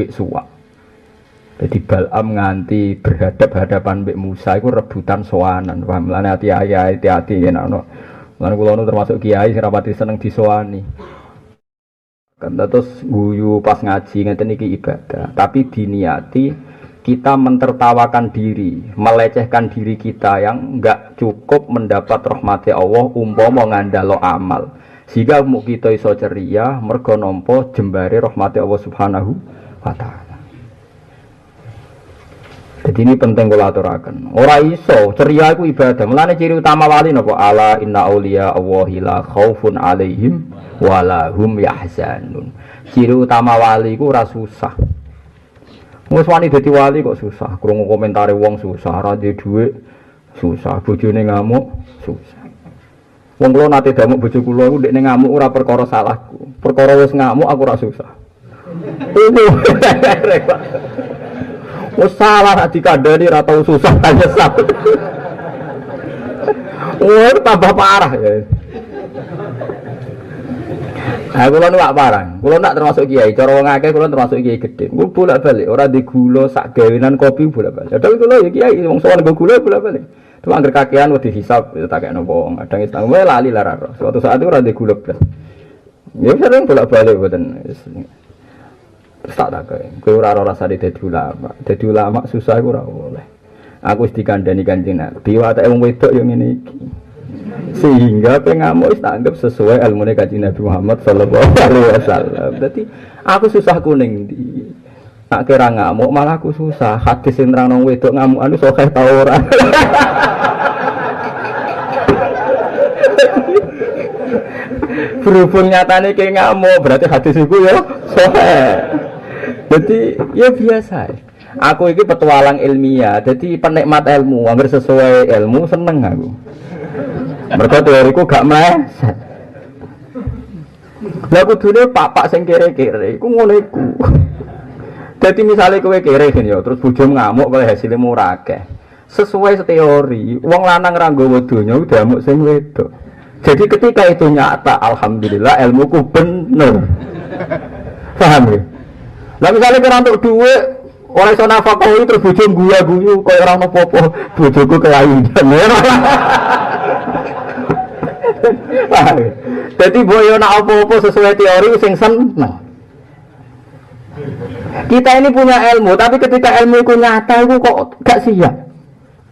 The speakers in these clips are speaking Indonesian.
mbek suwak. Jadi Bal'am nganti berhadap-hadapan mbek Musa iku rebutan sowanan. Paham? Lan hati-hati yen ana. Lan kula nu termasuk kiai sing rapati seneng disowani. Kan terus guyu pas ngaji ngeten iki ibadah, tapi diniati kita mentertawakan diri, melecehkan diri kita yang enggak cukup mendapat rahmati Allah umpama ngandalo amal. Sehingga mu kita iso ceria mergo nampa jembare rahmati Allah Subhanahu wa taala. Jadi ini penting kula aturaken. Ora iso ceria iku ibadah. Mulane ciri utama wali napa? Ala inna auliya Allahi la khaufun alaihim wa la hum yahzanun. Ciri utama wali iku ora susah. Wis wani dadi wali kok susah. Krungu komentare wong susah, ora duwe dhuwit susah, bojone ngamuk susah. Wong kula nate damuk bojo kula iku ndekne ngamuk ora perkara salahku. Perkara wis ngamuk aku ora susah. Wes salah nek dikandani ra tau susah nyesal. Tambah parah ya. Aku lho nak parang. Kulo nak termasuk kiai, cara wong akeh kulo termasuk kiai gedhe. Ku bolak-balik ora di gula sak gawenan kopi bolak-balik. Padahal kulo ya kiai wong sowan nggo gula bolak-balik. Tuh angger kakean wedi hisab tak kene wong. Kadang istang wae lali lara. Suatu saat itu ora di gula blas. Ya sering bolak-balik mboten. Terus tak takoki, kowe ora rasane dadi ulama. Dadi ulama susah iku ora oleh. Aku wis dikandani Kanjeng Nabi, watake wong wedok yo ngene iki. Sehingga pengamuk wis tak anggap sesuai ilmune Kanjeng Nabi Muhammad sallallahu alaihi wasallam. Dadi aku susah kuning ndi. Nak kira ngamuk malah aku susah. Hadis sing nerangno wedok ngamuk anu sokeh ta ora. Berhubung nyatane ke ngamuk berarti hadis iku ya sokeh. Jadi ya biasa. Aku ini petualang ilmiah, jadi penikmat ilmu. Angger sesuai ilmu seneng aku. Mergo teoriku gak meleset. Lah kudune pak sing kere-kere iku ngono iku. Dadi misale kowe kere ya, terus bojomu ngamuk kowe hasilnya murah akeh. Sesuai teori, wong lanang ra nggawa donya udah amuk sing wedok. Jadi ketika itu nyata, alhamdulillah ilmuku bener. Paham ya? Lah misalnya kira untuk duit, oleh iso nafkahi terus bojomu guyu kaya ora ono apa-apa, bojoku kelainan. Jadi boyo nak apa-apa sesuai teori sing seneng. Kita ini punya ilmu, tapi ketika ilmu itu nyata itu kok gak siap.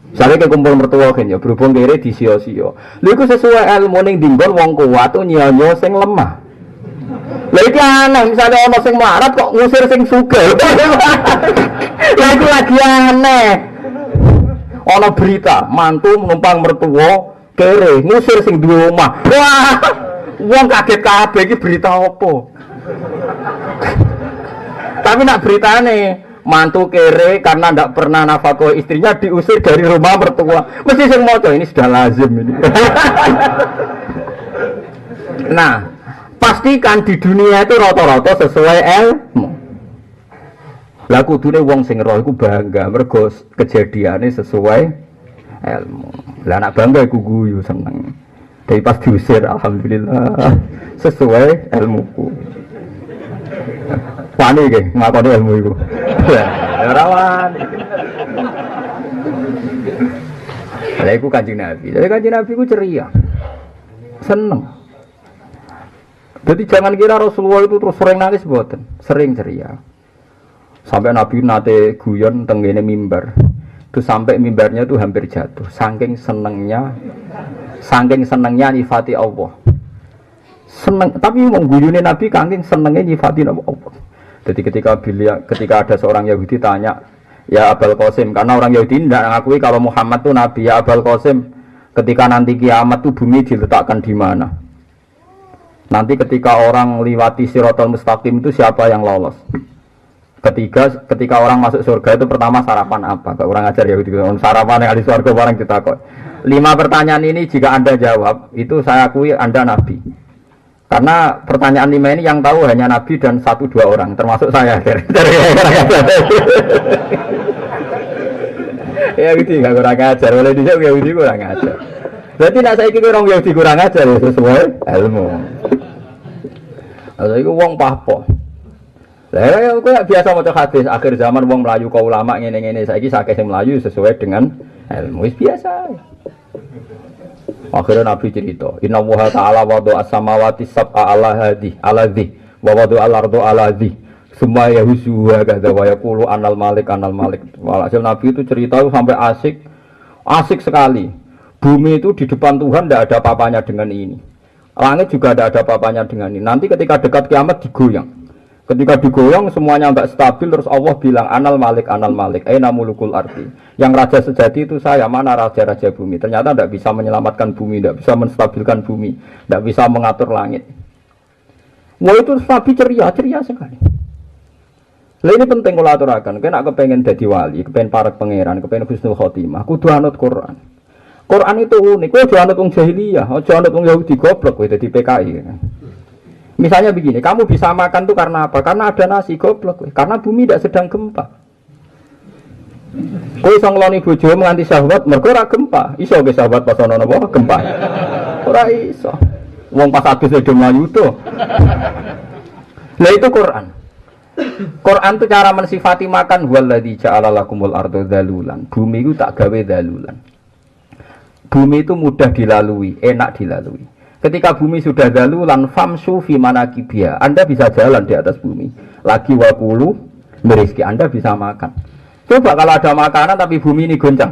Misalnya ke kumpul mertua kan ya, berhubung kiri di sio-sio. Lha iku sesuai ilmu ning dinggon wong kuat tuh nyanyo sing lemah. Lha iki aneh, misalnya ana sing melarat kok ngusir sing sugih. Lha iku lagi aneh. Ana berita, mantu menumpang mertua kere ngusir sing duwe omah. Wah, wong kaget kabeh iki berita apa? Tapi nak beritane mantu kere karena ndak pernah nafkah istrinya diusir dari rumah mertua. Mesti sing maca ini sudah lazim ini. Nah, pastikan di dunia itu rata-rata sesuai ilmu. Lah kudune wong sing roh iku bangga mergo kejadiane sesuai ilmu. Lah anak bangga iku guyu seneng. Tapi pas diusir alhamdulillah sesuai ilmuku. Wani iki ngakoni ilmu iku. Ora wani. Lah iku Kanjeng Nabi. Jadi Kanjeng Nabi ku ceria. Seneng. Jadi jangan kira Rasulullah itu terus sering nangis boten, sering ceria. Sampai Nabi nate guyon tenggene mimbar. Itu sampai mimbarnya itu hampir jatuh. Saking senengnya nyifati Allah. Seneng, tapi mengguyune Nabi saking senengnya nyifati Allah. Jadi ketika ada seorang Yahudi tanya, ya Abul Qasim, karena orang Yahudi tidak mengakui kalau Muhammad itu Nabi, ya Abul Qasim, ketika nanti kiamat itu bumi diletakkan di mana? Nanti ketika orang liwati Shiratal Mustaqim itu siapa yang lolos? Ketika orang masuk surga itu pertama sarapan apa? Kalau orang ajar Yahudi, sarapan yang di surga orang kita kok. 5 pertanyaan ini jika Anda jawab, itu saya akui Anda Nabi. Karena pertanyaan 5 ini yang tahu hanya Nabi dan 1-2 orang, termasuk saya. Ya gitu, nggak kurang ajar. Boleh dijawab Yahudi kurang ajar. Berarti nak saya kira orang Yahudi kurang ajar sesuai ilmu. Kalau itu wong pahpo. Lah kowe biasa maca hadis akhir zaman wong melayu kau ulama ngene-ngene saiki sakeh sing melayu sesuai dengan ilmu wis biasa. Akhirnya Nabi cerita, Inna Allaha ta'ala wadu as-samawati sab'a ala hadhi wa wadu al-ardu ala hadhi semua yahusuha kata wa yaqulu anal malik. Walhasil Nabi itu cerita sampai asik sekali. Bumi itu di depan Tuhan tidak ada apa-apanya dengan ini. Langit juga tidak ada apa-apanya dengan ini. Nanti ketika dekat kiamat digoyang. Ketika digoyang semuanya enggak stabil, terus Allah bilang anal malik. Aina mulukul ardi. Yang raja sejati itu saya, mana raja-raja bumi. Ternyata tidak bisa menyelamatkan bumi, tidak bisa menstabilkan bumi, tidak bisa mengatur langit. Wah itu Nabi ceria sekali. Lah ini penting kalau aturakan. Kena kepengen jadi wali, kepengen para pangeran, kepengen husnul khotimah. Kudu anut Quran. Quran itu unik, kowe aja anut wong jahiliyah, aja anut wong Yahudi goblok kowe dadi PKI. Misalnya begini, kamu bisa makan tuh karena apa? Karena ada nasi goblok kowe, karena bumi tidak sedang gempa. Kowe iso ngloni bojomu nganti syahwat mergo ora gempa. Iso ge syahwat pas ana napa gempa. Ora iso. Wong pas adus do mlayu to. Lah itu Quran. Quran itu cara mensifati makan waladzi ja'ala lakumul arda dzalulan. Bumi itu tak gawe dzalulan. Bumi itu mudah dilalui, enak dilalui. Ketika bumi sudah dalulan famsu fi manakibia, Anda bisa jalan di atas bumi. Lagi wakulu merizki, Anda bisa makan. Coba kalau ada makanan tapi bumi ini goncang.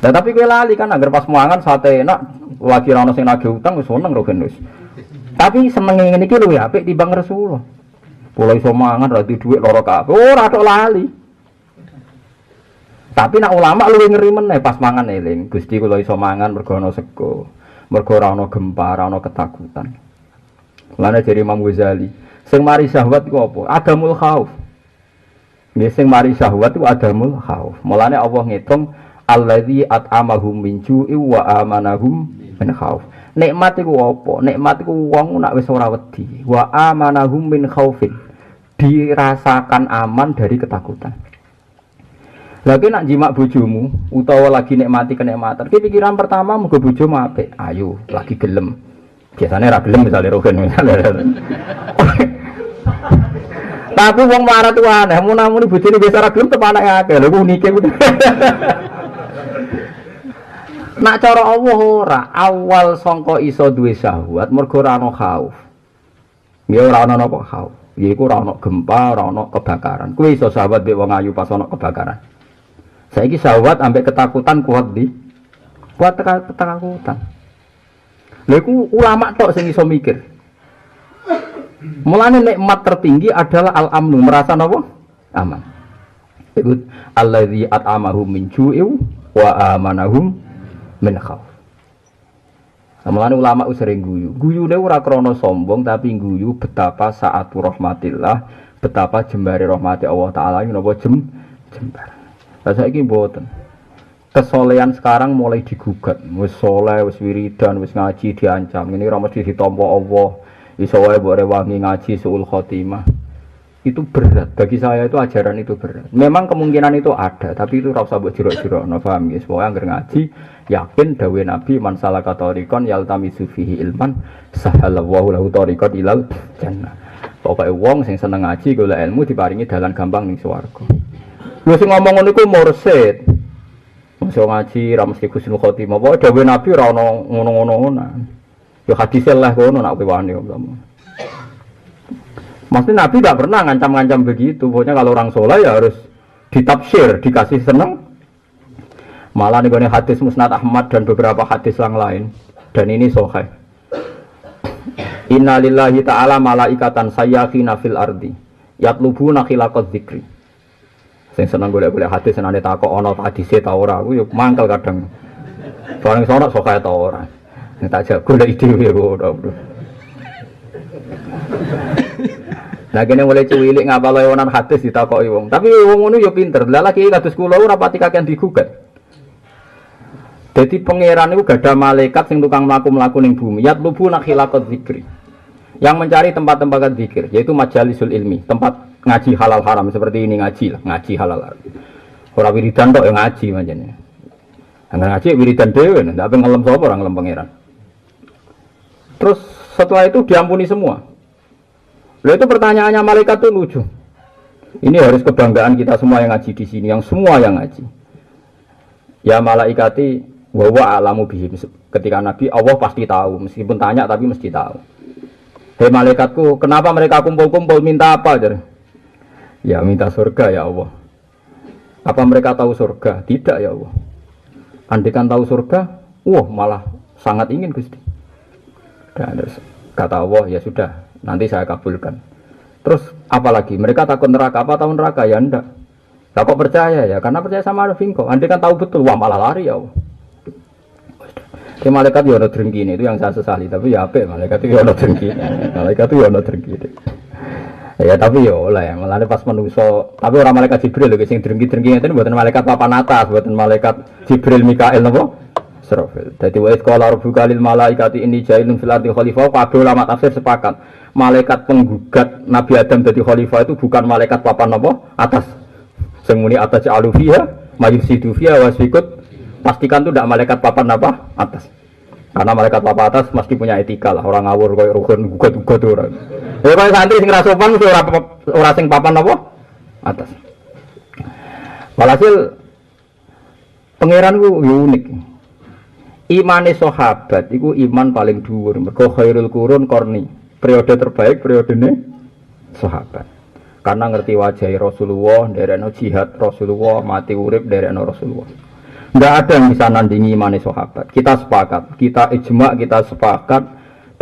Nah, tapi kowe lali kan agar pas mangan sate enak, lagi ana sing nagih utang wis seneng ro genus. Tapi senenge ngene iki luwih apik timbang Rasulullah. Pola iso mangan ra duwe dhuwit lara kabeh. Ora tok lali. Tapi nak ulama luwih ngeri meneh pas mangan eling. Gusti kula iso mangan mergo ana sego, mergo ora ana gempa, ora ana ketakutan. Lane jare Imam Ghazali, sing mari syahwat iku apa? Adamul khauf. Nggih sing mari syahwat iku adamul khauf. Mulane Allah ngitung allazi at'amahum min ju'i wa amanahum min khauf. Nikmat iku apa? Nikmat iku wong nak wis ora wedi. Wa amanahum min khaufin. Dirasakan aman dari ketakutan. Lagi nak jimak bojomu utawa lagi nikmati kenikmatan. Ki pikiran pertama muga bojomu apik. Ayo, lagi gelem. Biasanya ra gelem misale rogen misale. Tapi wong marat ku aneh, mun-mun bojone biasa ra gelem tep anake akeh. Lha ku unike. Nak cara Allah ora, awal sangka iso duwe syahwat mergo ora ana khauf. Ya ora ana napa khauf. Yaiku ora ana gempa, ora ana kebakaran. Kuwi iso syahwat mbek wong ayu pas ana kebakaran. Saiki syahwat ambek ketakutan kuat ketakutan. Lha iku ulama tok sing iso mikir. Mulane nikmat tertinggi adalah al-amnu, merasa napa? Aman. Iku allazi at'amahum min ju'in wa amanahum min khauf. Mulane ulama sering guyu. Guyune ora krana sombong tapi guyu betapa saatu rahmatillah, betapa jembare rahmati Allah taala iki napa jembar. Lah saiki mboten. Kesolehan sekarang mulai digugat. Wis saleh, wis wiridan, wis ngaji diancam. Ini ora mesti ditampa Allah. Iso wae mbok rewangi ngaji suul khotimah. Itu berat. Bagi saya itu ajaran itu berat. Memang kemungkinan itu ada, tapi itu ora usah mbok jerok-jerokno, paham nggih? Pokoke anggere ngaji yakin dawuh Nabi man salaka tariqan yaltamisu fihi ilman sahalallahu lahu tariqan ilal jannah. Pokoke wong sing seneng ngaji golek ilmu diparingi dalan gampang ning swarga. Lho sing ngomong ngono iku mursid. Mosok ngaji ra mesti husnul khotimah. Pokoke dawuh Nabi ora ono ngono-ngono. Ya hadis lah kono nak kowe wani umpama. Maksudnya Nabi tidak pernah ngancam-ngancam begitu. Pokoknya kalau orang soleh ya harus ditafsir, dikasih seneng. Malah nih hadis Musnad Ahmad dan beberapa hadis yang lain. Dan ini sahih. Inna lillahi ta'ala malaikatan sayyafina fil ardi yatlubuna khilaqadz dzikri. Sing seneng golek-golek hadis senane takok ana hadise ta ora aku ya mangkel kadang. Bareng sono sahih ta ora. Nek tak jak golek ide ora. Nah kene mulai cilik ngapal lewonan hadis ditakoki wong. Tapi wong ngono ya pinter. Lah lagi kados kula ora pati kakean digugat. Dadi pangeran niku gadah malaikat sing tukang mlaku-mlaku ning bumi. Yatlubu nakhilaqadz dzikri. Yang mencari tempat-tempat zikir, yaitu majalisul ilmi, tempat ngaji halal haram seperti ini ngaji lah, ngaji halal haram. Ora wiridan tok ya ngaji manjane. Angger ngaji wiridan dhewe, ndak pengen ngelem sapa ora ngelem pangeran. Terus setelah itu diampuni semua. Lalu itu pertanyaannya malaikat tuh lucu. Ini harus kebanggaan kita semua yang ngaji di sini, yang semua yang ngaji. Ya malaikati wa a'lamu bihim. Ketika Nabi Allah pasti tahu, meskipun tanya tapi mesti tahu. Hei malaikatku, kenapa mereka kumpul-kumpul minta apa? Ya minta surga ya Allah. Apa mereka tahu surga? Tidak ya Allah. Andaikan tahu surga, malah sangat ingin Gusti. Dan kata Allah, ya sudah, nanti saya kabulkan. Terus apalagi? Mereka takut neraka, apa tahu neraka? Ya enggak. Lah kok percaya ya? Karena percaya sama Finko. Andaikan tahu betul, malah lari ya Allah. Malaikat ya ono drengkine itu yang saya sesali, tapi ya apik malaikat itu ya ono drengkine. Malaikat itu ya ono drengkine. Ya tapi ya oleh, malah pas manusa, tapi orang malaikat Jibril lho sing drengki-drengki ngeten mboten malaikat papan atas, mboten malaikat Jibril Mikail napa? Israfil. Dadi wa qala rabbuka lil malaikati inni ja'ilun fil ardi khalifah, kabeh ulama tafsir sepakat. Malaikat penggugat Nabi Adam jadi khalifah itu bukan malaikat papan napa? Atas. Sing muni atas alufiha, mayusidu fiha wasfikut. Pastikan itu tidak malaikat papan apa? Atas. Karena malaikat papan atas mesti punya etika lah, orang ngawur koyo rukun gugat-gugat orang. Ya kalau santri sing ra sopan mesti ora sing papan apa? Atas. Walhasil pangeran ku unik. Imane sahabat iku iman paling dhuwur. Mergo khairul qurun qarni. Periode terbaik periodene sahabat. Karena ngerti wajah Rasulullah, nderekno jihad Rasulullah, mati urip nderekno Rasulullah. Tidak ada yang bisa nandingi imane sahabat. Kita sepakat, kita ijma, kita sepakat,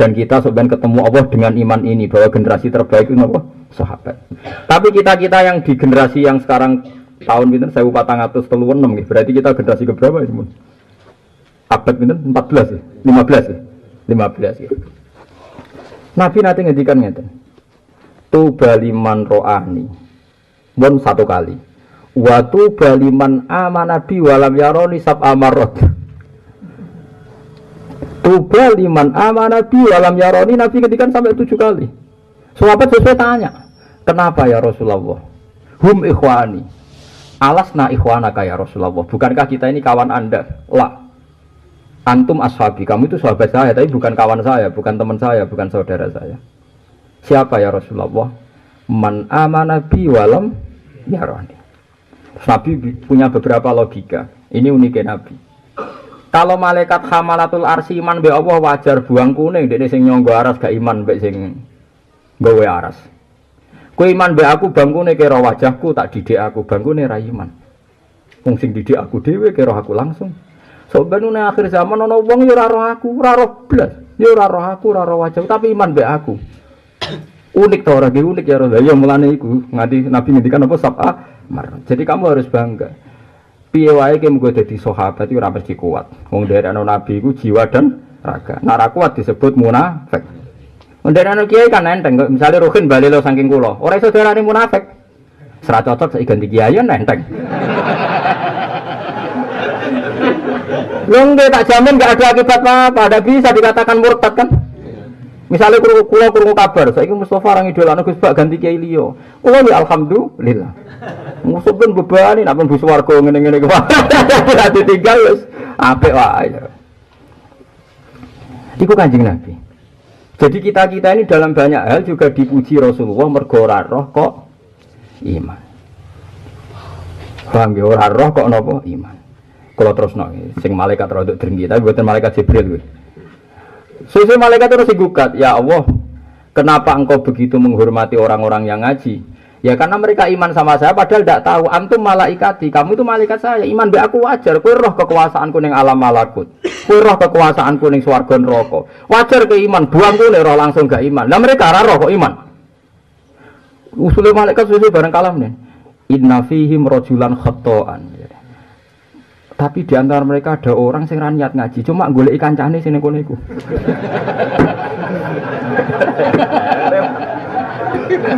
dan kita sebenarnya ketemu Allah dengan iman ini bahwa generasi terbaik itu apa? Sahabat. Tapi kita yang di generasi yang sekarang tahun ini 1436 ya. Berarti kita generasi keberapa ya? Abad ini 14 ya, 15 ya, 15 ya. Nabi nanti ngedikan ngeten. Tuba liman ro'ani. Bon satu kali. Watu baliman amanabi walam yaroni sab amarot. Tuba liman amanabi walam yaroni, Nabi ketikan sampai 7 kali. Sahabat sesuai tanya, kenapa ya Rasulullah? Hum ikhwani. Alasna ikhwanaka ya Rasulullah. Bukankah kita ini kawan Anda? La. Antum ashabi, kamu itu sahabat saya, tapi bukan kawan saya, bukan teman saya, bukan saudara saya. Siapa ya Rasulullah? Man amanabi walam yaroni. Nabi punya beberapa logika. Ini uniknya Nabi. Kalau malaikat hamalatul arsy iman be Allah wajar buang kuning, dene sing nyangga aras gak iman be sing gawe aras. Kowe iman be aku bangkune kira wajahku tak didik aku bangkune ra iman. Wong sing didik aku dhewe kira aku langsung. Sobenune akhir zaman ana wong ya ora roh aku, ora roh blas. Ya ora roh aku, ora roh wajah, tapi iman be aku. Unik to ora unik ya ora. Ya mulane iku nganti Nabi ngendikan apa sab'a mar. Jadi kamu harus bangga. Piye wae ki mung dadi sahabat iku ora mesti kuat. Wong derekno Nabi iku jiwa dan raga. Nek ora kuat disebut munafik. Wong derekno kiai kan enteng. Misale Ruhin bali lo saking kula, ora iso diarani munafik. Serat cocok saiki ganti kiai enteng. Lho tak jamin enggak ada akibat apa, ada bisa dikatakan murtad kan? Misalnya kula krungu kabar, saiki Mustofa orang idolane Gus Bak ganti kiai liya. Kula ya alhamdulillah. Musuh pun bebani nek mlebu swarga ngene-ngene kuwi. Ora ditinggal wis apik wae. Iku Kanjeng Nabi. Jadi kita ini dalam banyak hal juga dipuji Rasulullah mergo ora roh kok iman. Paham ya ora roh kok napa iman. Kalau terus sing malaikat rodok drengki tapi bukan malaikat Jibril kuwi. Sesuai malaikat terus digugat, ya Allah, kenapa engkau begitu menghormati orang-orang yang ngaji? Ya karena mereka iman sama saya padahal tidak tahu. Antum malaikati, kamu itu malaikat saya. Iman be aku wajar. Kowe roh kekuasaanku ning alam malakut. Kowe roh kekuasaanku ning swarga neraka. Wajar ke iman, buangku nek roh langsung gak iman. Nah mereka ora roh kok iman. Usul malaikat sesuai bareng kalam nih. Inna fihim rajulan khata'an. Tapi di antara mereka ada orang sing ra niat ngaji, cuma goleki kancane sing kono iku.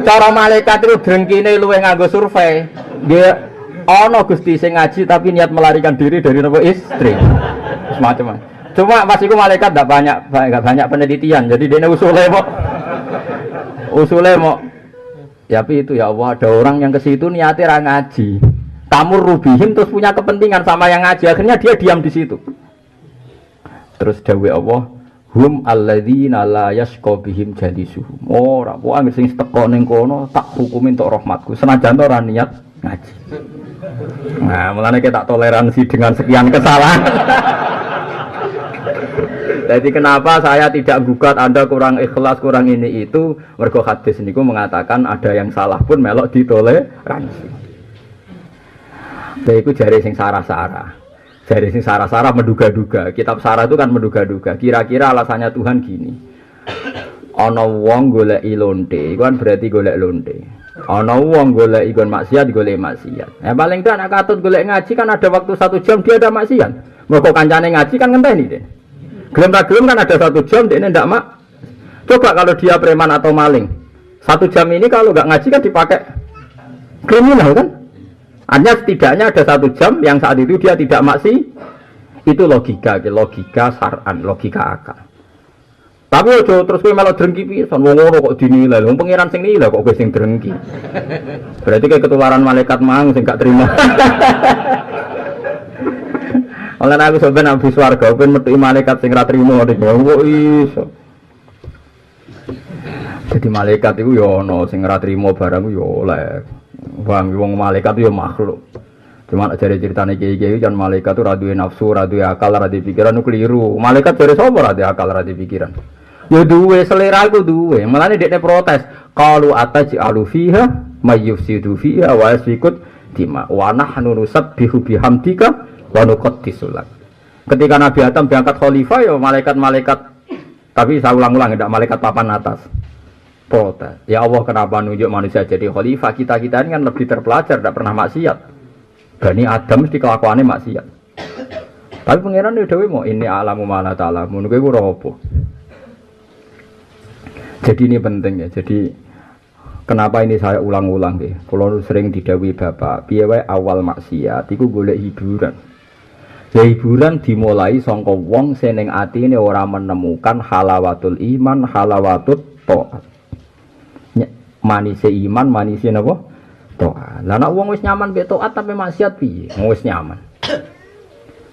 Cara malaikat itu drengkine luwih nganggo survei. Dia ana Gusti sing ngaji tapi niat melarikan diri dari nopo istri. Semacam. Cuma pas iku malaikat enggak banyak penelitian. Jadi dene usule mau ya tapi itu ya Allah ada orang yang ke situ niate ra ngaji. Kamu rubihim terus punya kepentingan sama yang ngaji, akhirnya dia diam di situ. Terus dawuh Allah, hum alladzina la yasqa bihim jalisuhum. Ora, kok anggere sing teko ning kono tak hukumi entuk rahmatku senajan ora niat ngaji. Nah, mulane kita tak toleransi dengan sekian kesalahan. Jadi kenapa saya tidak gugat Anda kurang ikhlas, kurang ini itu, mergo hadis niku mengatakan ada yang salah pun melok ditoleransi. Lha iku jare sing sarah-sarah. Jare sing sarah-sarah menduga-duga. Kitab sarah itu kan menduga-duga. Kira-kira alasannya Tuhan gini. Ana wong goleki lonte, iku kan berarti golek lonte. Ana wong golek ikon maksiat, golek maksiat. Nah, paling tidak anak katut golek ngaji kan ada waktu 1 jam dia ada maksiat. Mergo kancane ngaji kan ngenteni deh. Gelem ra gelem kan ada 1 jam dia ndak mak. Coba kalau dia preman atau maling. 1 jam ini kalau nggak ngaji kan dipakai kriminal kan? Hanya setidaknya ada 1 jam yang saat itu dia tidak maksi. Itu logika syar'an, logika akal. Tapi ojo terus kowe malah drengki pisan wong ngono kok dinilai. Wong pangeran sing nilai kok kowe sing drengki. Berarti kayak ketularan malaikat mang sing gak terima. Oleh aku sampeyan ambis warga ben metu malaikat sing ra trimo kok iso. Jadi malaikat iku ya ana sing ra trimo barang ya oleh. Wong malaikat ya makhluk. Cuma jare ceritane kiai-kiai jan malaikat itu ra duwe nafsu, ra duwe akal, ra duwe pikiran keliru. Malaikat jare sapa ra duwe akal, ra duwe pikiran. Ya duwe selera iku duwe. Mulane dekne protes. Qalu ataj'alu fiha may yufsidu fiha wa yasfikut dima wa nahnu nusabbihu bihamdika wa nuqaddisu lak. Ketika Nabi Adam diangkat khalifah ya malaikat-malaikat, tapi saya ulang-ulang tidak malaikat papan atas. Protes. Ya Allah kenapa nunjuk manusia jadi khalifah? Kita ini kan lebih terpelajar, tidak pernah maksiat. Bani Adam mesti kelakuannya maksiat. Tapi pangeran ya dewe mau ini alamu mana ta'alamu. Nunggu gue roboh. Jadi ini penting ya. Jadi kenapa ini saya ulang-ulang ya? Kalau sering didhawuhi bapak, piye wae awal maksiat iku golek hiburan. Ya hiburan dimulai sangka wong sing ning atine ora menemukan halawatul iman, halawatut taat. Manise iman, manise napa? Taat. Lah nek wong wis nyaman mek taat tapi maksiat piye? Wis nyaman.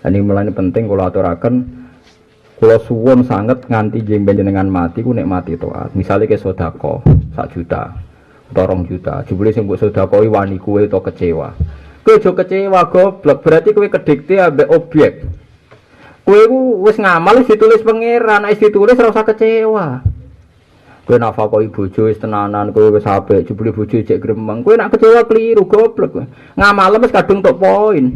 Ini mulane penting kula aturaken, kula suwun sanget nganti jenengan mati ku nek mati taat. Misale ke sedekah 1 juta, atau 2 juta, jebule sing mbok sedekahi wani kowe to kecewa. Kowe aja kecewa goblok, berarti kowe kedikte ambek objek. Kowe ku wis ngamal wis ditulis pangeran, nek ditulis ora usah kecewa. Kowe nafakoi bojo wis tenanan, kowe wis apik, jebule bojo cek gremeng. Kowe nak kecewa keliru goblok kowe. Ngamal wis kadung tok poin.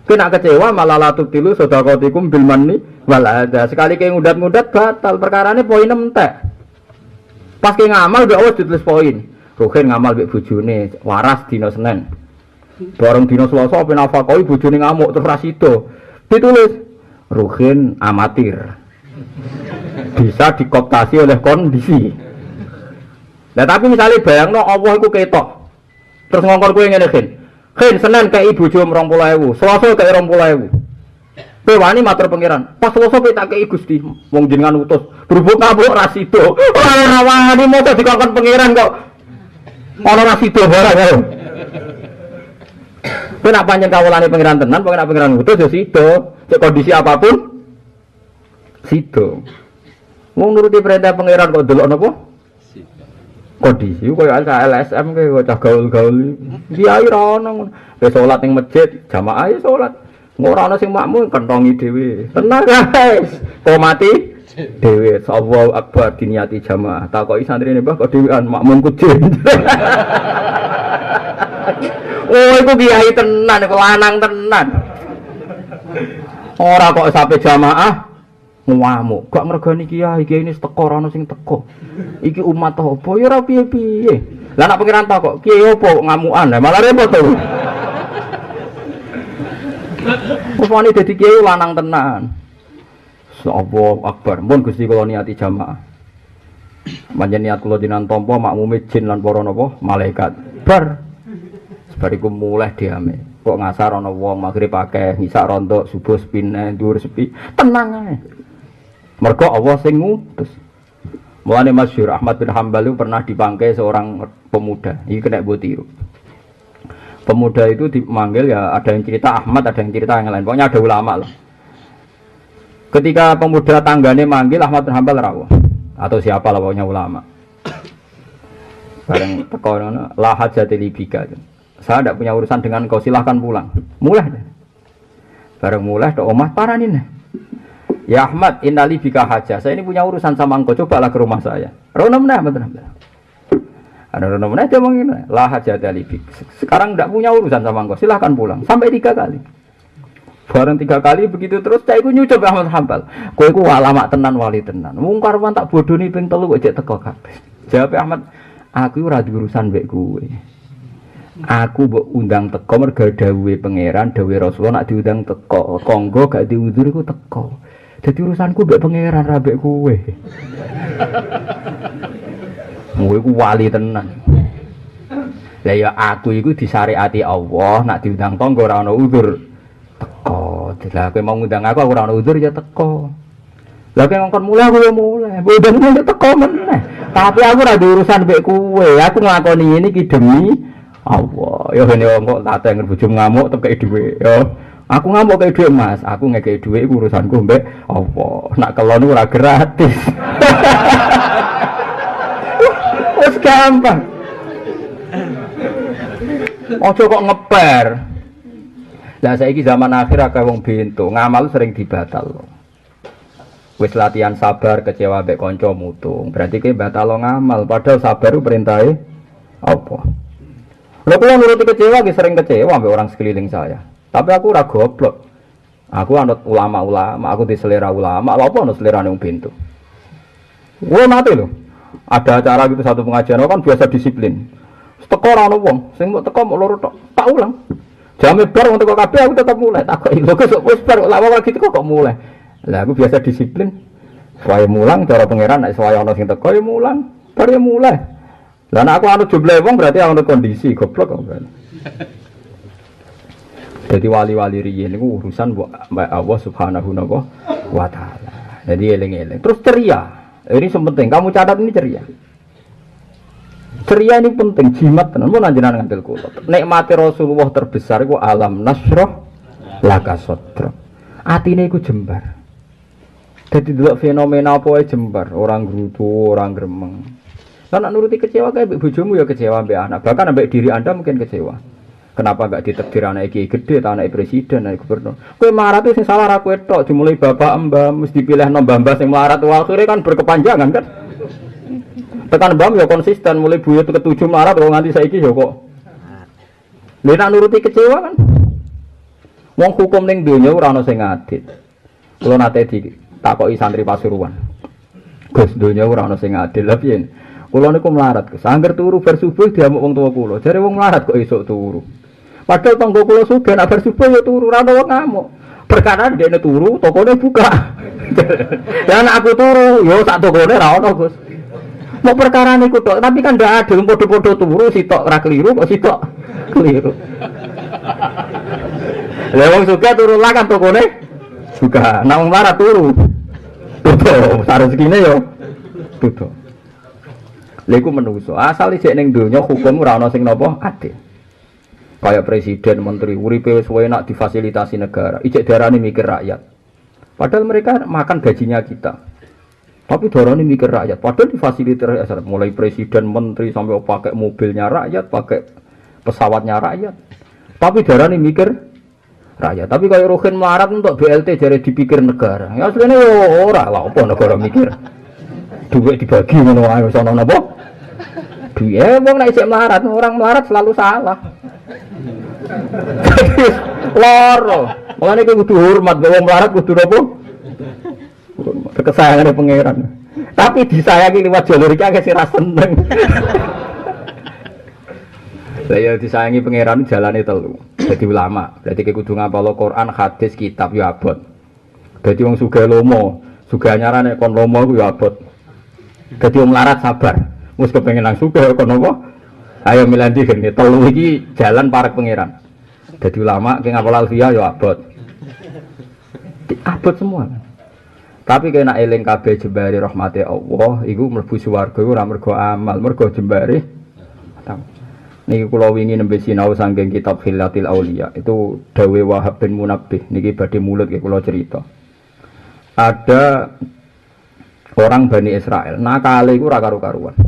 Kowe nak kecewa malah latutilu sedekahatikum bil manni wal adza. Sekali kowe ngudat-ngudat batal, perkarane poin entek. Pas kowe ngamal mbek wis ditulis poin. Ruhin ngamal mbek bojone waras dina Senin. Bareng dina Selasa ben nafakoi bojone ngamuk terus ra sida. Ditulis Ruhin amatir. Bisa dikooptasi oleh kondisi. Nah tapi misalnya bayangno Allah iku ketok. Terus ngongkon kowe ngene Khin Senin kei bojo 20.000, Selasa kei 20.000. Kowe wani matur pangeran. Pas Selasa kowe tak kei Gusti, wong jenengan utus. Berhubung kabuk ra sida. Ora wani moto dikongkon pangeran kok. Ana ra sida barang karo. Kowe nak pancen kawulane pangeran tenan, pangeran utus ya sida. Cek kondisi apapun sida. Wong nuruti perintah pangeran kok delok napa? Kondisi koyo LSM kowe cah gaul-gaul. Kiai ra ono ngono. Wis salat ning masjid, jamaah ya salat. Ora ana sing makmum kentongi dhewe. Tenan guys. Kok mati dhewe. Allahu Akbar diniati jamaah. Takoki santrine Mbah kok dhewean makmum kujin. Oh iku kiai tenan, iku lanang tenan. Ora kok sampe jamaah ngamuk, gak ngregani kiai ini teko ora ono sing teko. Iki umat apa ya ora piye-piye. Lah nek pengiran takok, kiai opo ngamukan? Lah malah repot to. Upane dadi kiai lanang tenan. Allahu Akbar. Mun Gusti kula niati jamaah. Panjen niat kula dinan tampa makmume jin lan para napa malaikat. Bar. Bariku mulai diame. Kok ngasar ana wong magrib akeh, ngisak rontok, subuh sepine, dhuwur sepi. Tenang ae. Mergo Allah sing ngutus. Mulane Masyhur Ahmad bin Hambal pernah dipangkai seorang pemuda. Iki kena mbok tiru. Pemuda itu dimanggil ya ada yang cerita Ahmad, ada yang cerita yang lain. Pokoknya ada ulama lah. Ketika pemuda tanggane manggil Ahmad bin Hanbal rawuh atau siapa lah pokoknya ulama. Bareng teko ngono, la hajati libika. Saya tidak punya urusan dengan kau, silahkan pulang. Mulai. Bareng mulai tok omah paranin. Ya Ahmad, innali bika haja. Saya ini punya urusan sama engkau, cobalah ke rumah saya. Rono meneh Ahmad bin Hanbal. Ada rono meneh dia ngomong, la hajati libik. Sekarang tidak punya urusan sama engkau, silahkan pulang. Sampai 3 kali. Bareng 3 kali begitu terus saya iku nyucup Ahmad Hanbal. Kowe iku ulama tenan wali tenan. Wong karwan tak bodoni ping 3 kok jek teko kabeh. Jawab Ahmad, aku ora duwe urusan mbek kowe. Aku mbok undang teko mergo dawuhe pangeran, dawuhe Rasulullah nak diundang teko. Konggo gak diundur iku teko. Dadi urusanku mbek pangeran ra mbek kowe. Kowe iku wali tenan. Lah ya aku iku disyariati Allah nak diundang tangga ora ana udzur. Teko, lah kowe mau ngundang aku ora ana udzur ya teko. Lah kowe ngongkon mulai aku ya mulai. Bodan ya teko meneh. Tapi aku ora urusan mbek kowe. Aku nglakoni ini ki demi Allah. Ya ngene kok tak tenger bojo ngamuk tekeki dhuwit. Ya aku ngamuk kei dhuwit Mas. Aku ngekeki dhuwit iku urusanku mbek Allah. Nak kelon ora gratis. Wes gampang. Ojo kok ngeper. Lah saiki zaman akhir akeh wong bento, ngamal sering dibatal. Wis latihan sabar kecewa mbek kanca mutung. Berarti ki batal ngamal, padahal sabar ku perintahe apa? Lha kula nuruti kecewa ki sering kecewa mbek orang sekeliling saya. Tapi aku ora goblok. Aku anut ulama-ulama, aku di selera ulama, lha apa anut selerane wong bento. Wong mati lho. Ada acara gitu satu pengajian kan biasa disiplin. Teko ora ono wong, sing mbok teko mok loro tok. Tak ulang. Jame bar wong teko kabeh aku tetep mulai. Takoki lho kok wis bar lawang lagi teko kok mulai. Lah aku biasa disiplin. Suwaye mulang cara pangeran nek suwaye ana sing teko ya mulang, bar ya mulai. Lah nek aku anut jumlah wong berarti ana kondisi goblok kok. Jadi wali-wali riyen niku urusan mbak Allah Subhanahu wa taala. Jadi eling-eling. Terus ceria. Ini penting. Kamu catat ini ceria. Ceria ini penting, jimat tenan mun anjenengan ngantil kula. Nikmate Rasulullah terbesar iku alam nasroh laka sadra. Atine iku jembar. Dadi delok fenomena apa wae jembar, orang grutu, orang gremeng. Lah nek nuruti kecewa kae mbek bojomu ya kecewa mbek anak, bahkan mbek diri Anda mungkin kecewa. Kenapa enggak ditakdir anak iki gede, anak presiden, anak gubernur. Kowe melarat itu sing salah ra kowe tok, dimulai bapak mbah mesti dipilihno mbah-mbah sing melarat akhire kan berkepanjangan kan. Tekan mbam ya konsisten mulai buyut ke-7 Maret kok nganti saiki ya kok. Lha nek nuruti kecewa kan. Wong hukum ning donya ora ana sing adil. Kula nate ditakoki santri Pasuruan. Gus donya ora ana sing adil. Lha piye? Kula niku melarat, Gus. Angger turu bar subuh diamuk wong tuwa kula. Jare wong melarat kok esuk turu. Padahal tangga kula sugih nek bar subuh ya turu ora ana wong ngamuk. Perkara dekne turu, tokone buka. Lah nek aku turu, yo sak tokone ra ono, Gus. Mau perkara niku tok, tapi kan ndak adil padha-padha turu sitok ora keliru kok sitok keliru. Lah wong sugih turu lah kan tokone buka. Nek wong melarat turu. Tutup, rezekine yo tutup. Lha iku menungso. Asal isih ning donya hukum ora ana sing napa adil. Kayak presiden, menteri, uripe wis enak difasilitasi negara. Ijek darane mikir rakyat. Padahal mereka makan gajinya kita. Tapi darane mikir rakyat. Padahal difasilitasi rakyat. Mulai presiden, menteri sampai pakai mobilnya rakyat, pakai pesawatnya rakyat. Tapi darane mikir rakyat. Tapi kayak Rohin melarat untuk BLT jare dipikir negara. Ya asline ora lah apa negara mikir. Duit dibagi ngono wae wis ana napa? Duit wong nek isih melarat, orang melarat selalu salah. Loro. Mulane kuwi kudu hormat wong melarat kudu napa? Kesayangane pangeran. Tapi disayangi liwat jalur iki akeh sing ra seneng. Lah ya disayangi pangeran jalane telu. Dadi ulama, berarti kudu ngapal Quran, hadis, kitab ya abot. Dadi wong sugih lomo, sugih anyarane kon lomo ku ya abot. Dadi wong melarat sabar. Wis kepengin nang sugih kon apa? Ayo milandi gene telu iki jalan para pangeran. Dadi ulama ki ngapal alfiah ya abot. Abot semua. Tapi kena eling kabeh jembare rahmate Allah, iku mlebu swarga ora mergo amal, mergo jembare. Niki kula wingi nembe sinau saking kitab Khilatil Auliya. Itu dawe Wahab bin Munabbih niki badhe mulut nggih kula cerita. ada orang Bani Israel nakal iku ora karo-karuan.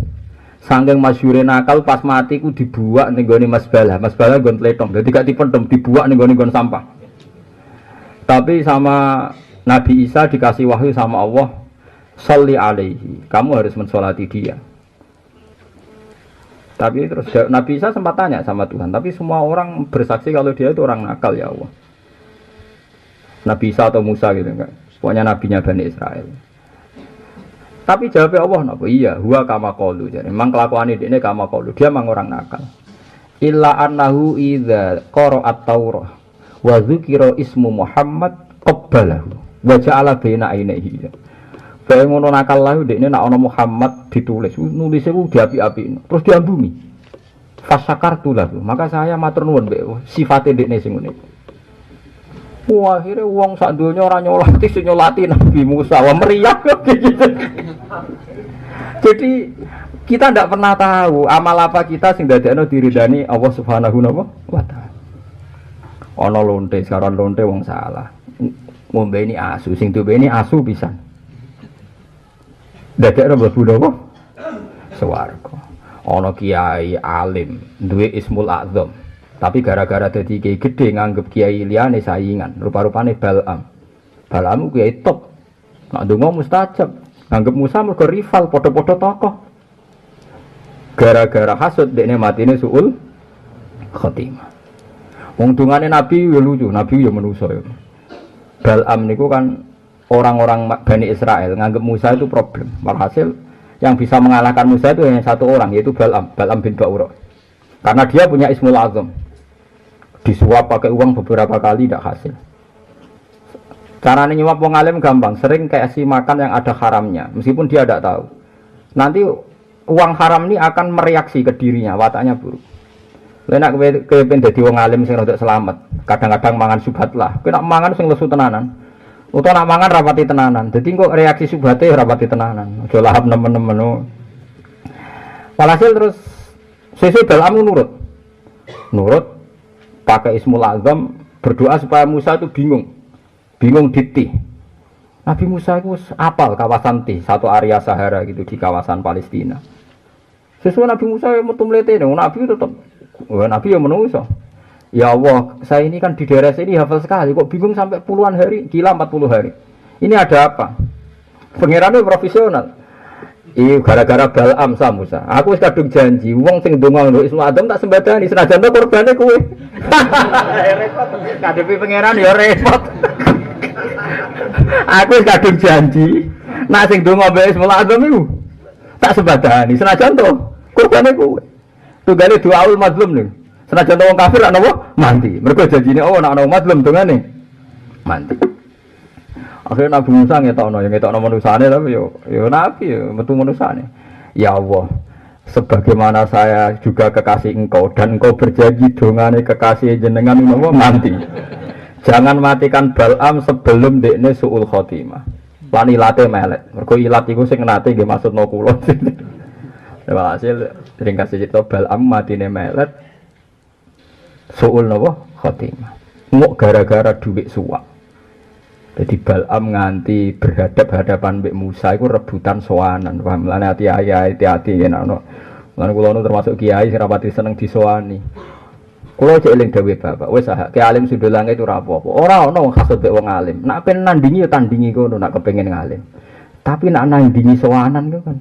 Saking masyhure nakal pas mati ku dibuak ning gone masbalah nggon tletong. Dadi gak dipendem, dibuak ning gone sampah. Tapi sama Nabi Isa dikasih wahyu sama Allah, sholli alaihi. Kamu harus mensolati dia. Tapi terus Nabi Isa sempat tanya sama Tuhan, tapi semua orang bersaksi kalau dia itu orang nakal ya Allah. Nabi Isa atau Musa gitu enggak. Pokoknya nabinya Bani Israel. Tapi jawabnya Allah napa? Iya, huwa kama qalu. Jadi memang kelakuan ini kama qalu. Dia memang orang nakal. Illa annahu idza qara'at Taurah wa dzukira ismu Muhammad qabbalahu wa ja'ala baina ainihi. Kayak ngono nakal lah dekne nek ana Muhammad ditulis, nulisnya ku diapi-api, terus diambumi. Fasakartu lahu, maka saya matur nuwun mbek sifate dekne sing ngene. Wah, akhire wong sak donya ora nyolati sing nyolati Nabi Musa, wah meriah kok gitu. Jadi kita ndak pernah tahu amal apa kita sing dadekno diridani Allah Subhanahu wa taala. Ana lonte, sekarang lonte wong salah. Ngombe ini asu, sing duwe ini asu pisan. Dadekno mlebu napa? Swarga. Ana kiai alim, duwe Ismul A'zam. Tapi gara-gara dadi kiai gedhe nganggep kiai liyane saingan, rupa-rupane Bal'am. Bal'am ku kiai top. Nek ndonga mustajab, nganggep Musa mergo rival padha-padha tokoh. Gara-gara hasud dekne matine suul khotimah. Wong dungane Nabi yo lucu, Nabi yo manusa yo. Bal'am niku kan orang-orang Bani Israel nganggep Musa itu problem. Walhasil yang bisa mengalahkan Musa itu hanya satu orang, yaitu Bal'am bin Ba'ura. Karena dia punya Ismul Azam. Disuap pakai uang beberapa kali tidak hasil. Caranya nyuap wong alim gampang, sering kasih makan yang ada haramnya, meskipun dia tidak tahu. Nanti uang haram ini akan mereaksi ke dirinya, wataknya buruk. Lenak kepen dadi wong alim sing rada selamat. Kadang-kadang mangan subhat lah. Kena mangan sing lesu tenanan. Utawa nak mangan rapati tenanan. Dadi kok reaksi subhate rapati tenanan. Aja lahap nemen-nemen. Walhasil terus sesuk Bal'am nurut. Nurut pakai Ismul Azam berdoa supaya Musa itu bingung. Bingung ditih. Nabi Musa itu apal kawasan Tih, satu area Sahara gitu di kawasan Palestina. Sesuai Nabi Musa yang metu mlete, Nabi tetap Nabi yang menungso. Ya Allah, saya ini kan di daerah sini hafal sekali, kok bingung sampai puluhan hari, gila 40 hari. Ini ada apa? Pengirannya profesional. Iya gara-gara Bal'am sa Musa. Aku wis kadung janji, wong sing ndonga nggo Ismul Azam tak sembadani, senajan to korbane kowe. Repot. Kadepi pangeran ya repot. Aku wis kadung janji, nek sing ndonga mbek Ismul Azam iku tak sembadani, senajan to korbane kowe. Tunggale doaul mazlum nih. Senajan to wong kafir ana apa? Mati. Mergo janjine oh nek ana mazlum dongane mati. Akhirnya Nabi Musa ngetokno manusane tapi yo Nabi yo metu manusane. Ya Allah, sebagaimana saya juga kekasih engkau dan engkau berjanji dongane kekasih jenengan menawa mati. Jangan matikan Bal'am sebelum dekne suul khotimah. Lan ilate melet. Mergo ilat iku sing nate nggih maksudno kula. Hasil ringkas cerita Bal'am matine melet. Suul napa khotimah. Muk gara-gara dhuwit suwak. Jadi Bal'am nganti berhadap-hadapan Mbak Musa itu rebutan sowanan. Paham? Lan hati-hati yen ana. Lan kula nu termasuk kiai sing rapati seneng disowani. Kula cek eling dawuh Bapak, wis ki alim sundul langit ora apa-apa. Ora ana wong hasud mek wong alim. Nek pengen nandingi ya tandingi kono nek kepengin ngalim. Tapi nek nandingi sowanan ku kan.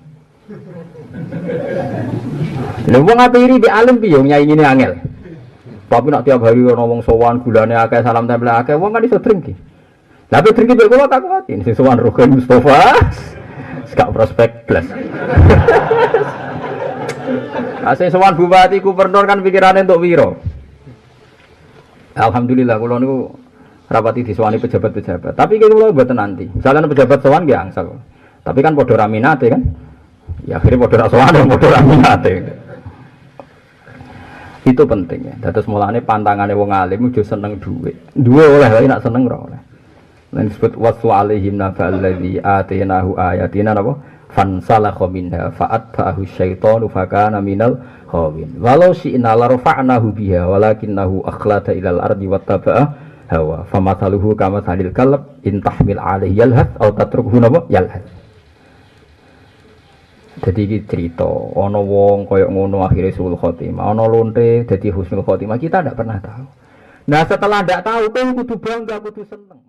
Lha wong apiri mbek alim piye nyaingine angel. Tapi nek tiap hari ana wong sowan gulane akeh salam tempel akeh wong kan iso drengki. Tapi drengki mbek kula tak kuwatin sing sowan Rukin Mustafa. Gak prospek blas. Asih sowan bupati gubernur kan pikirane entuk piro. Alhamdulillah kula niku rapati disowani pejabat-pejabat. Tapi kula mboten nanti. Misalkan pejabat sowan nggih angsal. Tapi kan padha raminate kan. Ya akhirnya padha ra sowan padha raminate. Itu penting ya. Dados mulane pantangane wong alim aja seneng dhuwit. Duwe oleh wae nek seneng ora oleh. Lan disebut wasu alaihim nafa'al ladzi atainahu ayatina napa fansalakha minha fa'atba'ahu syaitanu fakana minal ghawin. Walau syi'na la rafa'nahu biha walakinnahu akhlada ilal ardi wattaba'a hawa. Famathaluhu kamathalil kalb in tahmil alaihi yalhath aw tatrukhu yalhath. Jadi iki cerita ana wong kaya ngono akhire suul khotimah, ana lonte dadi husnul khotimah, kita ndak pernah tahu. Nah setelah ndak tahu kan kudu bangga, kudu seneng.